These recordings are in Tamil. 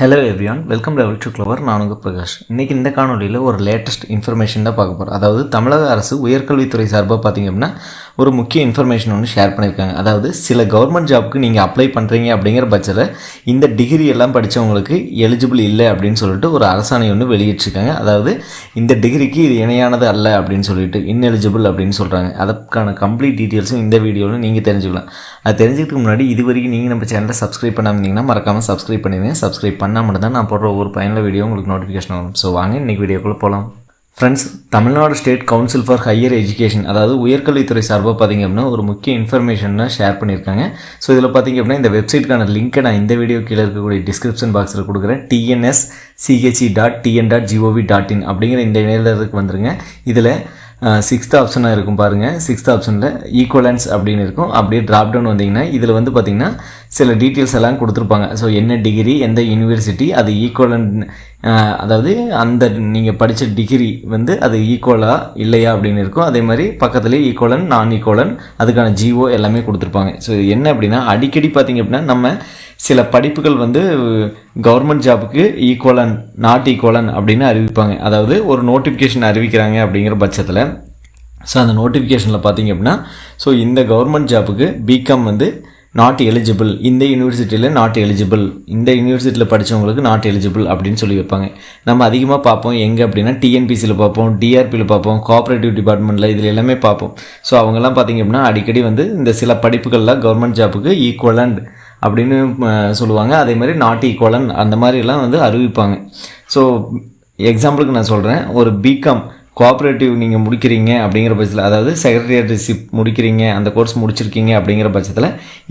Hello everyone, welcome level to clever. நான் உங்கள் பிரகாஷ். இன்றைக்கி இந்த காணொலியில் ஒரு லேட்டஸ்ட் இன்ஃபர்மேஷன் தான் பார்க்க போகிறோம். அதாவது தமிழக அரசு உயர்கல்வித்துறை சார்பாக பார்த்திங்க அப்படின்னா ஒரு முக்கிய இன்ஃபர்மேஷன் ஒன்று ஷேர் பண்ணியிருக்காங்க. அதாவது சில கவர்மெண்ட் ஜாப்க்கு நீங்கள் அப்ளை பண்ணுறீங்க அப்படிங்கிற பட்சத்தில் இந்த டிகிரி எல்லாம் படித்தவங்களுக்கு எலிஜிபிள் இல்லை அப்படின்னு சொல்லிட்டு ஒரு அரசாணை ஒன்று வெளியிட்டிருக்காங்க. அதாவது இந்த டிகிரிக்கு இது இணையானது அல்ல அப்படின்னு சொல்லிட்டு இன்எலிஜிபிள் அப்படின்னு சொல்கிறாங்க. அதற்கான கம்ப்ளீட் டீட்டெயில்ஸும் இந்த வீடியோவில் நீங்கள் தெரிஞ்சுக்கலாம். அது தெரிஞ்சுக்கிறதுக்கு முன்னாடி இது வரைக்கும் நீங்கள் நம்ம சேனலை சப்ஸ்கிரைப் பண்ணாமல் மறக்காமல் சப்ஸ்கிரைப் பண்ணிடுங்க. சப்ஸ்கிரைப் பண்ணால் மட்டும் தான் நான் போடுற ஒரு பயனுள்ள வீடியோ உங்களுக்கு நோட்டிஃபிகேஷன் வரும். ஸோ வாங்க இன்றைக்கி வீடியோக்குள்ளே போகலாம். Friends, Tamil Nadu state council for higher education, அதாவது உயர்கல்வித்துறை சார்பாக பார்த்திங்க அப்படின்னா ஒரு முக்கிய இன்ஃபர்மேஷனை ஷேர் பண்ணியிருக்காங்க. ஸோ இதில் பார்த்திங்க அப்படின்னா இந்த வெப்சைட்டுக்கான லிங்க்கை நான் இந்த வீடியோ கீழே இருக்கக்கூடிய டிஸ்கிரிப்ஷன் பாக்ஸில் கொடுக்குறேன். tnsche.tn.gov.in அப்படிங்கிற இந்த இணையதளத்துக்கு வந்துருங்க. இதில் 6th ஆப்ஷனாக இருக்கும் பாருங்கள். 6th ஆப்ஷனில் ஈக்குவலன்ஸ் அப்படின்னு இருக்கும். அப்படியே ட்ராப் டவுன் வந்தீங்கன்னா இதில் வந்து பார்த்திங்கன்னா சில டீட்டெயில்ஸ் எல்லாம் கொடுத்துருப்பாங்க. ஸோ என்ன டிகிரி, எந்த யூனிவர்சிட்டி, அது ஈக்குவலன்ட், அதாவது அந்த நீங்கள் படித்த டிகிரி வந்து அது ஈக்குவலாக இல்லையா அப்படின்னு இருக்கும். அதே மாதிரி பக்கத்துலேயே ஈக்குவலன், நான் ஈக்குவலன், அதுக்கான ஜிஓ எல்லாமே கொடுத்துருப்பாங்க. ஸோ என்ன அப்படின்னா அடிக்கடி பார்த்திங்க அப்படின்னா நம்ம சில படிப்புகள் வந்து கவர்மெண்ட் ஜாபுக்கு ஈக்குவலன், நாட் ஈக்குவலன் அப்படின்னு அறிவிப்பாங்க. அதாவது ஒரு நோட்டிஃபிகேஷன் அறிவிக்கிறாங்க அப்படிங்கிற பட்சத்தில் ஸோ அந்த நோட்டிஃபிகேஷனில் பார்த்திங்க அப்படின்னா ஸோ இந்த கவர்மெண்ட் ஜாபுக்கு பிகாம் வந்து நாட் எலிஜிபிள், இந்த யூனிவர்சிட்டியில் நாட் எலிஜிபிள், இந்த யூனிவர்சிட்டியில் படித்தவங்களுக்கு நாட் எலிஜிபிள் அப்படின்னு சொல்லி வைப்பாங்க. நம்ம அதிகமாக பார்ப்போம் எங்கே அப்படின்னா டிஎன்பிசியில் பார்ப்போம், டிஆர்பியில் பார்ப்போம், கோஆப்ரேட்டிவ் டிபார்ட்மெண்ட்டில், இதில் எல்லாமே பார்ப்போம். ஸோ அவங்கெல்லாம் பார்த்திங்க அப்படின்னா அடிக்கடி வந்து இந்த சில படிப்புகளில் கவர்மெண்ட் ஜாபுக்கு ஈக்குவலண்ட் அப்படின்னு சொல்லுவாங்க. அதே மாதிரி நாட் ஈக்குவலன் அந்த மாதிரிலாம் வந்து அறிவிப்பாங்க. ஸோ எக்ஸாம்பிளுக்கு நான் சொல்கிறேன், ஒரு பிகாம் கோஆப்ரேட்டிவ் நீங்கள் முடிக்கிறீங்க அப்படிங்கிற பட்சத்தில், அதாவது செக்ரட்டரியேட்ஷிப் முடிக்கிறீங்க, அந்த கோர்ஸ் முடிச்சிருக்கீங்க அப்படிங்கிற பட்சத்தில்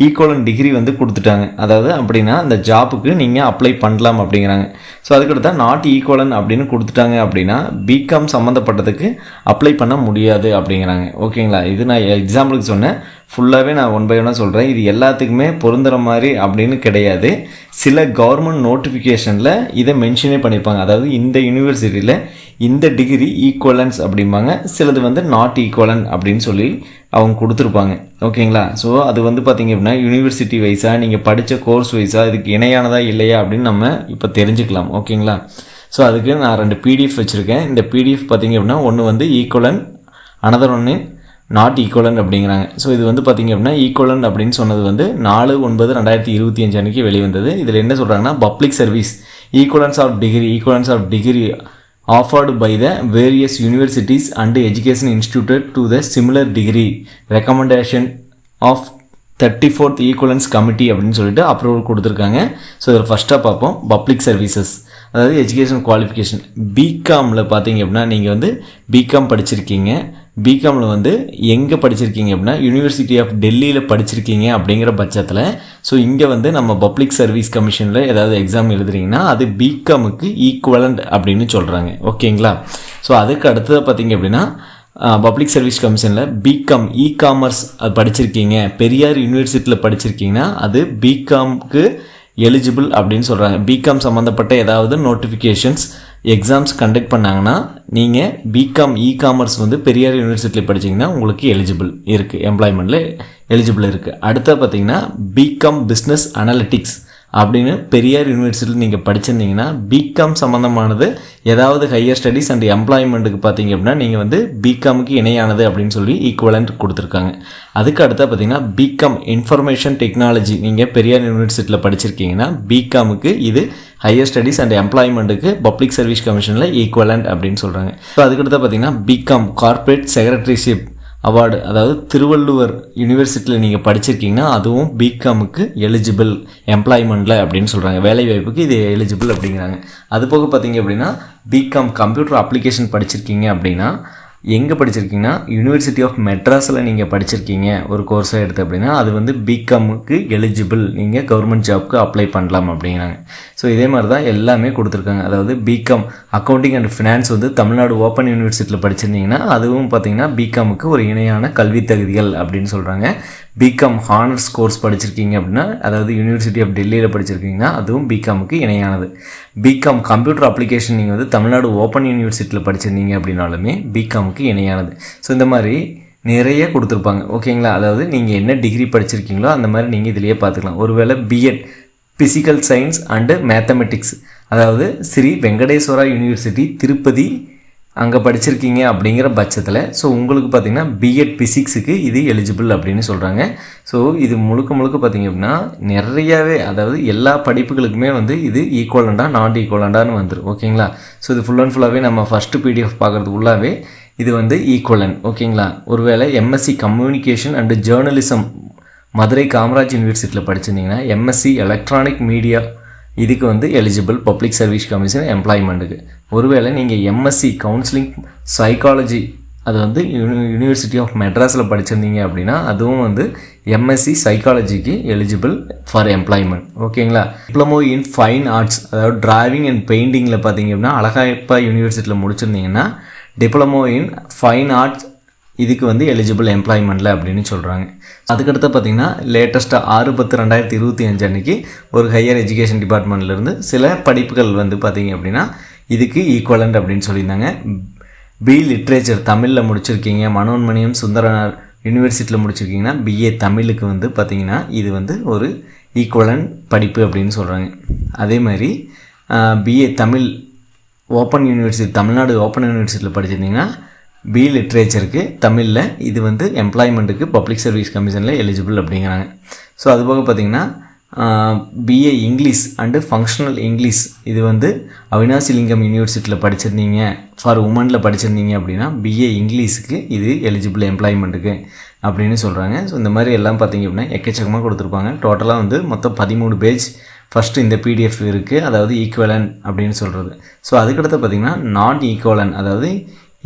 ஈக்குவலன் டிகிரி வந்து கொடுத்துட்டாங்க. அதாவது அப்படின்னா அந்த ஜாப்புக்கு நீங்கள் அப்ளை பண்ணலாம் அப்படிங்கிறாங்க. ஸோ அதுக்கடுத்தா நாட் ஈக்குவலன் அப்படின்னு கொடுத்துட்டாங்க அப்படின்னா பிகாம் சம்மந்தப்பட்டதுக்கு அப்ளை பண்ண முடியாது அப்படிங்கிறாங்க. ஓகேங்களா? இது நான் எக்ஸாம்பிளுக்கு சொன்னேன். ஃபுல்லாகவே நான் ஒன் பை ஒன்னாக சொல்கிறேன். இது எல்லாத்துக்குமே பொருந்துகிற மாதிரி அப்படின்னு கிடையாது. சில கவர்மெண்ட் நோட்டிஃபிகேஷனில் இதை மென்ஷனே பண்ணியிருப்பாங்க. அதாவது இந்த யூனிவர்சிட்டியில் இந்த டிகிரி ஈக்குவலன்ஸ் அப்படிம்பாங்க, சிலது வந்து நாட் ஈக்குவலன் அப்படின்னு சொல்லி அவங்க கொடுத்துருப்பாங்க. ஓகேங்களா? ஸோ அது வந்து பார்த்திங்க அப்படின்னா யூனிவர்சிட்டி வைஸாக, நீங்கள் படித்த கோர்ஸ் வைஸாக இதுக்கு இணையானதா இல்லையா அப்படின்னு நம்ம இப்போ தெரிஞ்சுக்கலாம். ஓகேங்களா? ஸோ அதுக்கு நான் 2 பிடிஎஃப் வச்சுருக்கேன். இந்த பிடிஎஃப் பார்த்திங்க அப்படின்னா ஒன்று வந்து ஈக்குவலன், அனதர் ஒன்று நாட் ஈக்குவலன்ட் அப்படிங்கிறாங்க. ஸோ இது வந்து பார்த்திங்க அப்படின்னா ஈக்குவலன்ட் அப்படின்னு சொன்னது வந்து 4/9/2025 அன்றைக்கி வெளிவந்தது. இதில் என்ன சொல்கிறாங்கன்னா, public service equivalence of degree offered by the various universities and education instituted to the similar degree recommendation of 34th equivalence committee அப்படின்னு சொல்லிட்டு அப்ரூவல் கொடுத்துருக்காங்க. ஸோ இதில் ஃபஸ்ட்டாக பார்ப்போம் பப்ளிக் சர்வீசஸ், அதாவது எஜுகேஷன் குவாலிஃபிகேஷன். பிகாமில் பார்த்தீங்க அப்படின்னா நீங்கள் வந்து பிகாம் படிச்சிருக்கீங்க. பிகாமில் வந்து எங்கே படிச்சிருக்கீங்க அப்படின்னா யூனிவர்சிட்டி ஆஃப் டெல்லியில் படிச்சிருக்கீங்க அப்படிங்கிற பட்சத்தில் ஸோ இங்கே வந்து நம்ம பப்ளிக் சர்வீஸ் கமிஷனில் ஏதாவது எக்ஸாம் எழுதுறீங்கன்னா அது பிகாமுக்கு ஈக்குவலண்ட் அப்படின்னு சொல்கிறாங்க. ஓகேங்களா? ஸோ அதுக்கு அடுத்தது பார்த்தீங்க அப்படின்னா பப்ளிக் சர்வீஸ் கமிஷனில் பிகாம் இகாமர்ஸ் அது படிச்சிருக்கீங்க, பெரியார் யூனிவர்சிட்டியில் படிச்சிருக்கீங்கன்னா அது பிகாம்க்கு எலிஜிபிள் அப்படின்னு சொல்கிறாங்க. பிகாம் சம்மந்தப்பட்ட ஏதாவது நோட்டிஃபிகேஷன்ஸ் எக்ஸாம்ஸ் கண்டக்ட் பண்ணாங்கன்னா நீங்கள் பிகாம் இகாமர்ஸ் வந்து பெரியார் யூனிவர்சிட்டியில் படிச்சிங்கன்னா உங்களுக்கு எலிஜிபிள் இருக்குது, எம்ப்ளாய்மெண்ட்டில் எலிஜிபிள் இருக்குது. அடுத்த பார்த்தீங்கன்னா பிகாம் பிஸ்னஸ் அனலிட்டிக்ஸ் அப்படின்னு பெரியார் யூனிவர்சிட்டியில் நீங்கள் படிச்சிருந்தீங்கன்னா பிகாம் சம்மந்தமானது ஏதாவது ஹையர் ஸ்டடீஸ் அண்ட் எம்ப்ளாய்மெண்ட்டுக்கு பார்த்தீங்க அப்படின்னா நீங்கள் வந்து பிகாமுக்கு இணையானது அப்படின்னு சொல்லி ஈக்குவலன்ட் கொடுத்துருக்காங்க. அதுக்கு அடுத்த பார்த்தீங்கன்னா பிகாம் இன்ஃபர்மேஷன் டெக்னாலஜி நீங்கள் பெரியார் யூனிவர்சிட்டியில் படிச்சிருக்கீங்கன்னா பிகாமுக்கு இது ஹையர் ஸ்டடீஸ் அண்ட் எம்ப்ளாய்மெண்ட்டுக்கு பப்ளிக் சர்வீஸ் கமிஷனில் ஈக்குவலன்ட் அப்படின்னு சொல்கிறாங்க. ஸோ அதுக்கடுத்து பார்த்தீங்கன்னா பிகாம் கார்ப்பரேட் செக்ரட்டரிஷிப் அவார்டு, அதாவது திருவள்ளுவர் யூனிவர்சிட்டியில் நீங்கள் படிச்சிருக்கீங்கன்னா அதுவும் பிகாமுக்கு எலிஜிபிள் எம்ப்ளாய்மெண்ட்டில் அப்படின்னு சொல்கிறாங்க. வேலைவாய்ப்புக்கு இது எலிஜிபிள் அப்படிங்கிறாங்க. அது போக பார்த்தீங்க அப்படின்னா பிகாம் கம்ப்யூட்டர் அப்ளிகேஷன் படிச்சிருக்கீங்க அப்படின்னா எங்கே படிச்சிருக்கீங்கன்னா யூனிவர்சிட்டி ஆஃப் மெட்ராஸில் நீங்கள் படிச்சிருக்கீங்க ஒரு கோர்ஸாக எடுத்து அப்படின்னா அது வந்து பிகாமுக்கு எலிஜிபிள், நீங்கள் கவர்மெண்ட் ஜாப்க்கு அப்ளை பண்ணலாம் அப்படிங்கிறாங்க. ஸோ இதே மாதிரி தான் எல்லாமே கொடுத்துருக்காங்க. அதாவது பிகாம் அக்கௌண்டிங் அண்ட் ஃபினான்ஸ் வந்து தமிழ்நாடு ஓப்பன் யூனிவர்சிட்டியில் படிச்சிருந்தீங்கன்னா அதுவும் பார்த்திங்கன்னா பிகாமுக்கு ஒரு இணையான கல்வி தகுதிகள் அப்படின்னு சொல்கிறாங்க. பிகாம் ஹானர்ஸ் கோர்ஸ் படிச்சிருக்கீங்க அப்படின்னா அதாவது யூனிவர்சிட்டி ஆஃப் டெல்லியில் படிச்சிருக்கீங்கன்னா அதுவும் பிகாமுக்கு இணையானது. பிகாம் கம்ப்யூட்டர் அப்ளிகேஷன் நீங்கள் வந்து தமிழ்நாடு ஓப்பன் யூனிவர்சிட்டியில் படிச்சிருந்தீங்க அப்படின்னாலுமே பிகாமுக்கு இணையானது. ஸோ இந்த மாதிரி நிறைய கொடுத்துருப்பாங்க. ஓகேங்களா? அதாவது நீங்கள் என்ன டிகிரி படிச்சிருக்கீங்களோ அந்த மாதிரி நீங்கள் இதிலேயே பார்த்துக்கலாம். ஒருவேளை BEd physical science and mathematics, அதாவது ஸ்ரீ வெங்கடேஸ்வரா யூனிவர்சிட்டி திருப்பதி அங்கே படிச்சிருக்கீங்க அப்படிங்கிற பட்சத்தில் ஸோ உங்களுக்கு பார்த்திங்கன்னா பிஎட் ஃபிசிக்ஸுக்கு இது எலிஜிபிள் அப்படின்னு சொல்கிறாங்க. ஸோ இது முழுக்க பார்த்திங்க அப்படின்னா நிறையாவே, அதாவது எல்லா படிப்புகளுக்குமே வந்து இது ஈக்குவலண்டாக நான் ஈக்குவலண்டான்னு வந்துடும். ஓகேங்களா? ஸோ இது ஃபுல் அண்ட் ஃபுல்லாகவே நம்ம ஃபஸ்ட்டு PDF பார்க்குறதுக்குள்ளாவே இது வந்து ஈக்குவலன். ஓகேங்களா? ஒருவேளை MSc communication and journalism Madurai Kamaraj யூனிவர்சிட்டியில் படிச்சிருந்தீங்கன்னா எம்எஸ்சி எலக்ட்ரானிக் மீடியா இதுக்கு வந்து எலிஜிபிள் பப்ளிக் சர்வீஸ் கமிஷன் எம்ப்ளாய்மெண்ட்டுக்கு. ஒருவேளை நீங்கள் எம்எஸ்சி கவுன்சிலிங் சைக்காலஜி அது வந்து யூனிவர்சிட்டி ஆஃப் மெட்ராஸில் படிச்சிருந்தீங்க அப்படின்னா அதுவும் வந்து எம்எஸ்சி சைக்காலஜிக்கு எலிஜிபிள் ஃபார் எம்ப்ளாய்மெண்ட். ஓகேங்களா? டிப்ளமோ இன் ஃபைன் ஆர்ட்ஸ், அதாவது டிராயிங் அண்ட் பெயிண்டிங்கில் பார்த்தீங்க அப்படின்னா அழகாயப்பா யூனிவர்சிட்டியில் முடிச்சிருந்தீங்கன்னா டிப்ளமோ இன் ஃபைன் ஆர்ட்ஸ் இதுக்கு வந்து எலிஜிபிள் எம்ப்ளாய்மெண்ட்டில் அப்படின்னு சொல்கிறாங்க. அதுக்கடுத்து பார்த்திங்கன்னா லேட்டஸ்ட்டாக 6/10/2025 அன்றைக்கி ஒரு ஹையர் எஜுகேஷன் டிபார்ட்மெண்ட்லேருந்து சில படிப்புகள் வந்து பார்த்திங்க அப்படின்னா இதுக்கு ஈக்குவலண்ட் அப்படின்னு சொல்லியிருந்தாங்க. பி லிட்ரேச்சர் தமிழில் முடிச்சிருக்கீங்க, மனோன்மணியம் சுந்தரனார் யூனிவர்சிட்டியில் முடிச்சிருக்கீங்கன்னா பிஏ தமிழுக்கு வந்து பார்த்திங்கன்னா இது வந்து ஒரு ஈக்குவலண்ட் படிப்பு அப்படின்னு சொல்கிறாங்க. அதே மாதிரி BA Tamil open university Tamil Nadu open யூனிவர்சிட்டியில் படிச்சிருந்தீங்கன்னா பி லிட்ரேச்சருக்கு தமிழில் இது வந்து எம்ப்ளாய்மெண்ட்டுக்கு பப்ளிக் சர்வீஸ் கமிஷனில் எலிஜிபிள் அப்படிங்கிறாங்க. ஸோ அதுபோக பார்த்திங்கன்னா BA English and functional English இது வந்து அவினாசி லிங்கம் யூனிவர்சிட்டியில் படிச்சிருந்தீங்க ஃபார் உமனில் படிச்சிருந்தீங்க அப்படின்னா பிஏ இங்கிலீஷுக்கு இது எலிஜிபிள் எம்ப்ளாய்மெண்ட்டுக்கு அப்படின்னு சொல்கிறாங்க. ஸோ இந்த மாதிரி எல்லாம் பார்த்திங்க அப்படின்னா எக்கச்சக்கமாக கொடுத்துருப்பாங்க. டோட்டலாக வந்து மொத்தம் 13 பேஜ் ஃபஸ்ட்டு இந்த PDF இருக்குது, அதாவது ஈக்குவலன் அப்படின்னு சொல்கிறது. ஸோ அதுக்கடுத்து பார்த்திங்கன்னா நான் ஈக்குவலன், அதாவது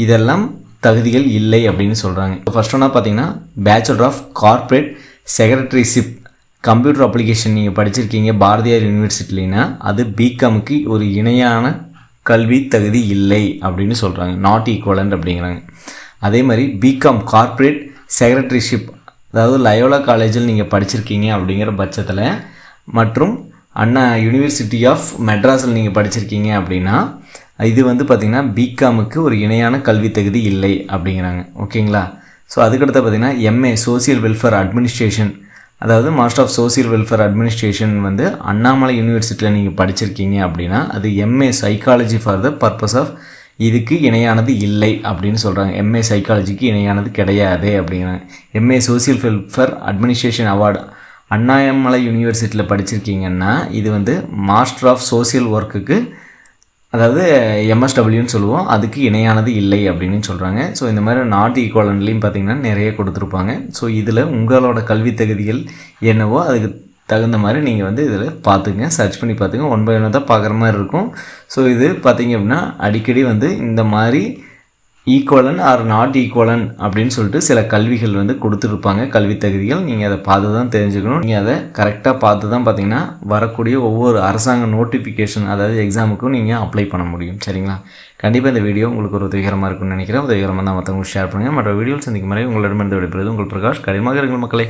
இதெல்லாம் தகுதிகள் இல்லை அப்படின்னு சொல்கிறாங்க. ஃபர்ஸ்ட் ஒன்றா பார்த்தீங்கன்னா bachelor of corporate secretaryship computer application நீங்கள் படிச்சிருக்கீங்க பாரதியார் யூனிவர்சிட்டிலினா அது பிகாமுக்கு ஒரு இணையான கல்வி தகுதி இல்லை அப்படின்னு சொல்கிறாங்க, நாட் ஈக்குவலண்ட் அப்படிங்கிறாங்க. அதே மாதிரி பிகாம் கார்ப்பரேட் செக்ரட்டரிஷிப், அதாவது லயோலா காலேஜில் நீங்கள் படிச்சிருக்கீங்க அப்படிங்கிற பட்சத்தில் மற்றும் அண்ணா யூனிவர்சிட்டி ஆஃப் மெட்ராஸில் நீங்கள் படிச்சிருக்கீங்க அப்படின்னா இது வந்து பார்த்திங்கன்னா பிகாமுக்கு ஒரு இணையான கல்வி தகுதி இல்லை அப்படிங்கிறாங்க. ஓகேங்களா? ஸோ அதுக்கடுத்து பார்த்திங்கன்னா எம்ஏ சோசியல் வெல்ஃபேர் அட்மினிஸ்ட்ரேஷன், அதாவது master of social welfare administration வந்து அண்ணாமலை யூனிவர்சிட்டியில் நீங்கள் படிச்சிருக்கீங்க அப்படின்னா அது MA psychology for the purpose of இதுக்கு இணையானது இல்லை அப்படின்னு சொல்கிறாங்க. எம்ஏ சைக்காலஜிக்கு இணையானது கிடையாது அப்படிங்கிறாங்க. MA social welfare administration award Annamalai யூனிவர்சிட்டியில் படிச்சிருக்கீங்கன்னா இது வந்து மாஸ்டர் ஆஃப் சோசியல் ஒர்க்குக்கு, அதாவது MSWன்னு சொல்லுவோம், அதுக்கு இணையானது இல்லை அப்படின்னு சொல்கிறாங்க. ஸோ இந்த மாதிரி நாட் ஈக்குவலன்ட்லேயும் பார்த்திங்கன்னா நிறைய கொடுத்துருப்பாங்க. ஸோ இதில் உங்களோட கல்வி தகுதிகள் என்னவோ அதுக்கு தகுந்த மாதிரி நீங்கள் வந்து இதில் பார்த்துங்க, சர்ச் பண்ணி பார்த்துங்க. 1 by 1 தான் பார்க்குற மாதிரி இருக்கும். ஸோ இது பார்த்திங்க அப்படின்னா அடிக்கடி வந்து இந்த மாதிரி ஈக்குவலன் ஆர் நாட் ஈக்குவலன் அப்படின்னு சொல்லிட்டு சில கல்விகள் வந்து கொடுத்துருப்பாங்க, கல்வி தகுதிகள். நீங்கள் அதை பார்த்து தான் தெரிஞ்சுக்கணும். நீங்கள் அதை கரெக்டாக பார்த்து தான் பார்த்தீங்கன்னா வரக்கூடிய ஒவ்வொரு அரசாங்க நோட்டிஃபிகேஷன், அதாவது எக்ஸாமுக்கும் நீங்கள் அப்ளை பண்ண முடியும். சரிங்களா? கண்டிப்பாக இந்த வீடியோ உங்களுக்கு ஒரு உதவிகரமாக இருக்கும்னு நினைக்கிறேன். உதவிகரமாக தான் மற்றவங்களுக்கு ஷேர் பண்ணுங்கள். மற்ற வீடியோவில் சந்திக்கும் முறை உங்களிடமிருந்து விடைபெறுவது உங்கள் பிரகாஷ். கடினமாக இருங்கள் மக்களே.